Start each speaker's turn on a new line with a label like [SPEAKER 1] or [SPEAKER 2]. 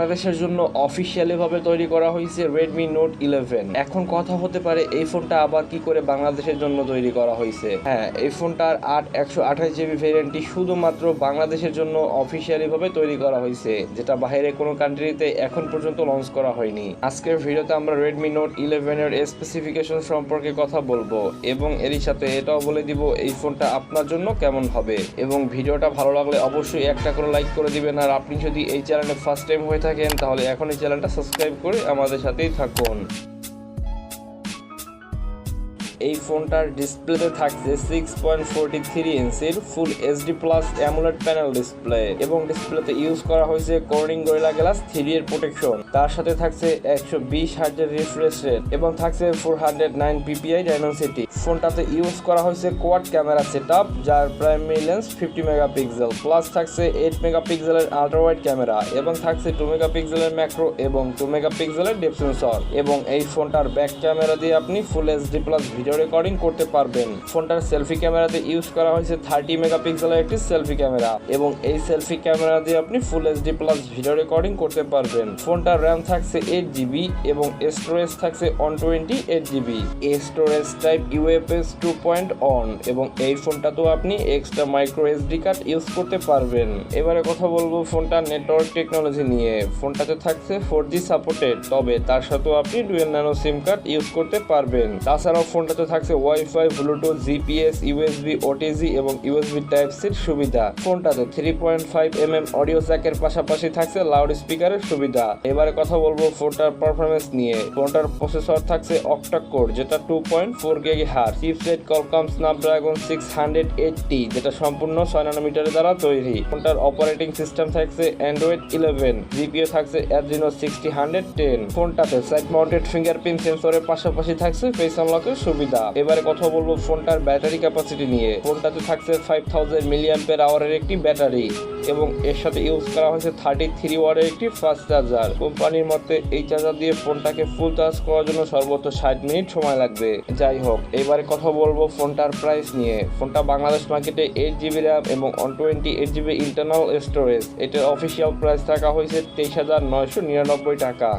[SPEAKER 1] বাংলাদেশের জন্য অফিসিয়ালি ভাবে তৈরি করা হয়েছে Redmi Note 11। এখন কথা হতে পারে এই ফোনটা আবার কি করে বাংলাদেশের জন্য তৈরি করা হয়েছে। হ্যাঁ, এই ফোনটার 128GB ভেরিয়েন্টটি শুধুমাত্র বাংলাদেশের জন্য অফিসিয়ালি ভাবে তৈরি করা হয়েছে, যেটা বাইরে কোনো কান্ট্রিতে এখন পর্যন্ত লঞ্চ করা হয়নি। আজকের ভিডিওতে আমরা Redmi Note 11 এর স্পেসিফিকেশন সম্পর্কে কথা বলবো এবং এরই সাথে এটাও বলে দিব এই ফোনটা আপনার জন্য কেমন হবে। এবং ভিডিওটা ভালো লাগলে অবশ্যই একটা করে লাইক করে দিবেন। আর আপনি যদি এই চ্যানেলে ফার্স্ট টাইম হয়ে থাকেন তাহলে এখন এই চ্যানেলটা সাবস্ক্রাইব করে আমাদের সাথেই থাকুন। এই ফোনটার ডিসপ্লেতে থাকছে 6.43 ইঞ্চির ফুল HD plus AMOLED panel display এবং ডিসপ্লেতে ইউজ করা হয়েছে কর্নিং গরিলা গ্লাস 3 এর প্রোটেকশন। তার সাথে থাকছে 120 হার্টজের রিফ্রেশ রেট এবং থাকছে 409 ppi ডাইমেনসিটি। ফোনটাতে ইউজ করা হয়েছে কোয়াড ক্যামেরা সেটআপ, যার প্রাইমারি লেন্স 50 মেগাপিক্সেল, প্লাস থাকছে 8 মেগাপিক্সেলের আল্ট্রা ওয়াইড ক্যামেরা এবং থাকছে 2 মেগাপিক্সেলের ম্যাক্রো এবং 2 মেগাপিক্সেলের ডেপথ সেন্সর। এবং এই ফোনটার ব্যাক ক্যামেরা দিয়ে আপনি ফুল HD প্লাস ভিডিও রেকর্ডিং করতে পারবেন। ফোনটার সেলফি ক্যামেরাতে ইউজ করা হয়েছে 30 মেগাপিক্সেলের একটি সেলফি ক্যামেরা এবং এই সেলফি ক্যামেরা দিয়ে আপনি ফুল HD প্লাস ভিডিও রেকর্ডিং করতে পারবেন। ফোনটার র্যাম থাকছে 8GB এবং স্টোরেজ থাকছে 128GB। এই স্টোরেজ টাইপ UFS 2.1 এবং এই ফোনটাতেও আপনি extra micro SD card use করতে পারবেন। এবারে কথা বলবো ফোনটার নেটওয়ার্ক টেকনোলজি নিয়ে। ফোনটাতে থাকছে 4G সাপোর্টেড, তবে তার সাথেও আপনি ডুয়াল ন্যানো সিম কার্ড ইউজ করতে পারবেন। তাছাড়াও ফোনটাতে থাকছে wifi, Bluetooth, GPS, USB, OTG এবং USB Type-C সুবিধা। ফোনটাতে 3.5mm অডিও জ্যাকের পাশাপাশি থাকছে লাউড স্পিকারের সুবিধা। এবারে কথা বলবো ফোনটার পারফরমেন্স নিয়ে। ফোনটার প্রসেসর থাকছে অক্টা কোর, যেটা 2.4 GHz, চিপসেট Qualcomm Snapdragon 680, যেটা সম্পূর্ণ 6 নানোমিটারের দ্বারা তৈরি। ফোনটার অপারেটিং সিস্টেম থাকছে Android 11, GPU থাকছে Adreno 6010। ফোনটাতে সাইড মাউন্টেড ফিঙ্গারপ্রিন্ট সেন্সরের পাশাপাশি থাকছে ফেস আনলকের সুবিধা। এবারে কথা বলবো ফোনটার ব্যাটারি ক্যাপাসিটি নিয়ে। ফোনটাতে থাকছে 5000 mAh এর একটি ব্যাটারি এবং এর সাথে ইউজ করা হয়েছে 33 ওয়াটের একটি ফাস্ট চার্জার। কোম্পানির মতে এই চার্জার দিয়ে ফোনটাকে ফুল চার্জ করার জন্য সর্বোচ্চ 60 মিনিট সময় লাগবে। যাই হোক, এবারে কথা বলবো ফোনটার প্রাইস নিয়ে। ফোনটা বাংলাদেশ মার্কেটে 8GB র্যাম এবং 128GB ইন্টারনাল স্টোরেজ। এটার অফিসিয়াল প্রাইস রাখা হয়েছে 23,999 টাকা।